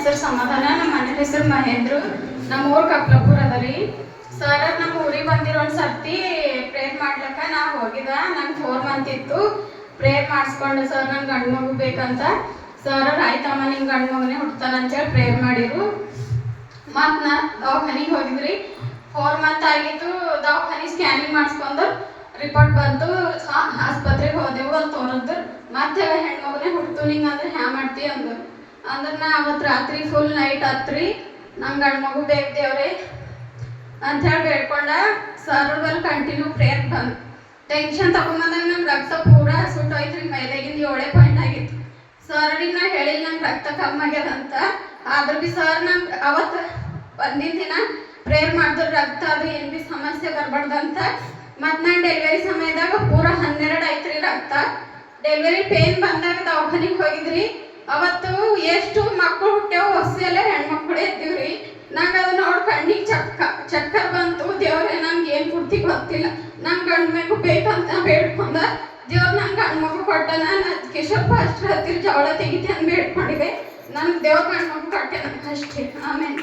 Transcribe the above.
ಹೆಸರು ಸಮಾಧಾನ, ನಮ್ಮ ಮನೆ ಹೆಸರು ಮಹೇಂದ್ರು, ನಮ್ಮ ಊರು ಕಪ್ಲಪುರ ಅದ ರೀ. ಸರ್ ನಮ್ಮ ಊರಿಗೆ ಬಂದಿರೋ ಒಂದು ಸರ್ತಿ ಪ್ರೇಯರ್ ಮಾಡ್ಲಿಕ್ಕೆ ನಾ ಹೋಗಿದ. ನಂಗೆ 4 ಮಂತ್ ಇತ್ತು. ಪ್ರೇಯರ್ ಮಾಡಿಸ್ಕೊಂಡು ಸರ್ ನಂಗೆ ಗಂಡು ಮಗು ಬೇಕಂತ. ಸರ್ ಆಯ್ತಮ್ಮ ನಿಮ್ಗೆ ಗಂಡು ಮಗನೇ ಹುಡ್ತಾನಂತೇಳಿ ಪ್ರೇಯರ್ ಮಾಡಿರು. ಮತ್ತು ನಾ ದವಾಖಾನಿಗೆ ಹೋಗಿದ್ರಿ. 4 ಮಂತ್ ಆಗಿತ್ತು. ದವಾಖಾನಿ ಸ್ಕ್ಯಾನಿಂಗ್ ಮಾಡಿಸ್ಕೊಂಡು ರಿಪೋರ್ಟ್ ಬಂತು. ಆಸ್ಪತ್ರೆಗೆ ಹೋದೆವು, ಅಲ್ಲಿ ತೋರಿದ್ರು. ಮತ್ತೆ ಹೆಣ್ಮಗುನೇ ಹುಡ್ತು, ನಿಂಗೆ ಅಂದ್ರೆ ಹ್ಯಾ ಮಾಡ್ತಿ ಅಂದ್ರು. ಅಂದ್ರೆ ನಾ ಅವತ್ತು ರಾತ್ರಿ ಫುಲ್ ನೈಟ್ ಹತ್ರಿ ನಂಗೆ ಗಂಡು ಮಗು ಬೇಕು ದೇವ್ರೆ ಅಂಥೇಳಿ ಬೇಡ್ಕೊಂಡ. ಸರ್ ಬಲ್ಲಿ ಕಂಟಿನ್ಯೂ ಪ್ರೇಯರ್ ಬಂದು ಟೆನ್ಷನ್ ತಗೊಂಬಂದಾಗ ನಂಗೆ ರಕ್ತ ಪೂರ ಸುಟ್ಟೋಯ್ತು ರೀ. ಮೈದಾಗಿಂದ 7 ಪಾಯಿಂಟ್ ಆಗಿತ್ತು. ಸರ್ರಿಗೆ ನಾ ಹೇಳಿಲ್ಲ ನಂಗೆ ರಕ್ತ ಕಮ್ಮಿ ಆಗ್ಯದ ಅಂತ. ಆದ್ರೂ ಭೀ ಸರ್ ನಂಗೆ ಅವತ್ತು ಬಂದಿನ ದಿನ ಪ್ರೇಯರ್ ಮಾಡಿದ್ರು ರಕ್ತ ಅದು ಏನು ಭೀ ಸಮಸ್ಯೆ ಬರಬಾರ್ದಂತ. ಮತ್ತು ನಾನು ಡೆಲಿವರಿ ಸಮಯದಾಗ ಪೂರ 12 ಆಯ್ತು ರೀ ರಕ್ತ. ಡೆಲಿವರಿ ಪೇನ್ ಬಂದಾಗ ದವಾಖಾನಿಗೆ ಹೋಗಿದ್ರಿ. ಅವತ್ತು ಎಷ್ಟು ಮಕ್ಕಳು ಹುಟ್ಟ್ಯಾವ, ಹೊಸೆಲ್ಲ ಹೆಣ್ಮಕ್ಳು ಎದ್ದೀವ್ರಿ. ನಂಗೆ ಅದು ನೋಡಿ ಕಣ್ಣಿಗೆ ಚಕ್ಕರ್ ಬಂತು. ದೇವ್ರೆ ನಂಗೆ ಏನು ಪೂರ್ತಿ ಗೊತ್ತಿಲ್ಲ, ನಂಗೆ ಗಂಡು ಮಗು ಬೇಕಂತ ಬೇಡ್ಕೊಂಡ. ದೇವ್ರು ನಂಗೆ ಗಂಡು ಮಗು ಕೊಟ್ಟ. ನಾನು ಕಿಶೋರ್ ಫಾಸ್ಟ್ರ್ ಹತ್ತಿರ ಜವಳ ತೆಗಿತೆ ಅಂತ ಬೇಡ್ಕೊಂಡಿದ್ದೆ. ನನ್ಗೆ ದೇವ್ರ ಗಂಡು ಮಗು ಕೊಟ್ಟೆ ನನಗೆ ಅಷ್ಟೇ. ಆಮೇಲೆ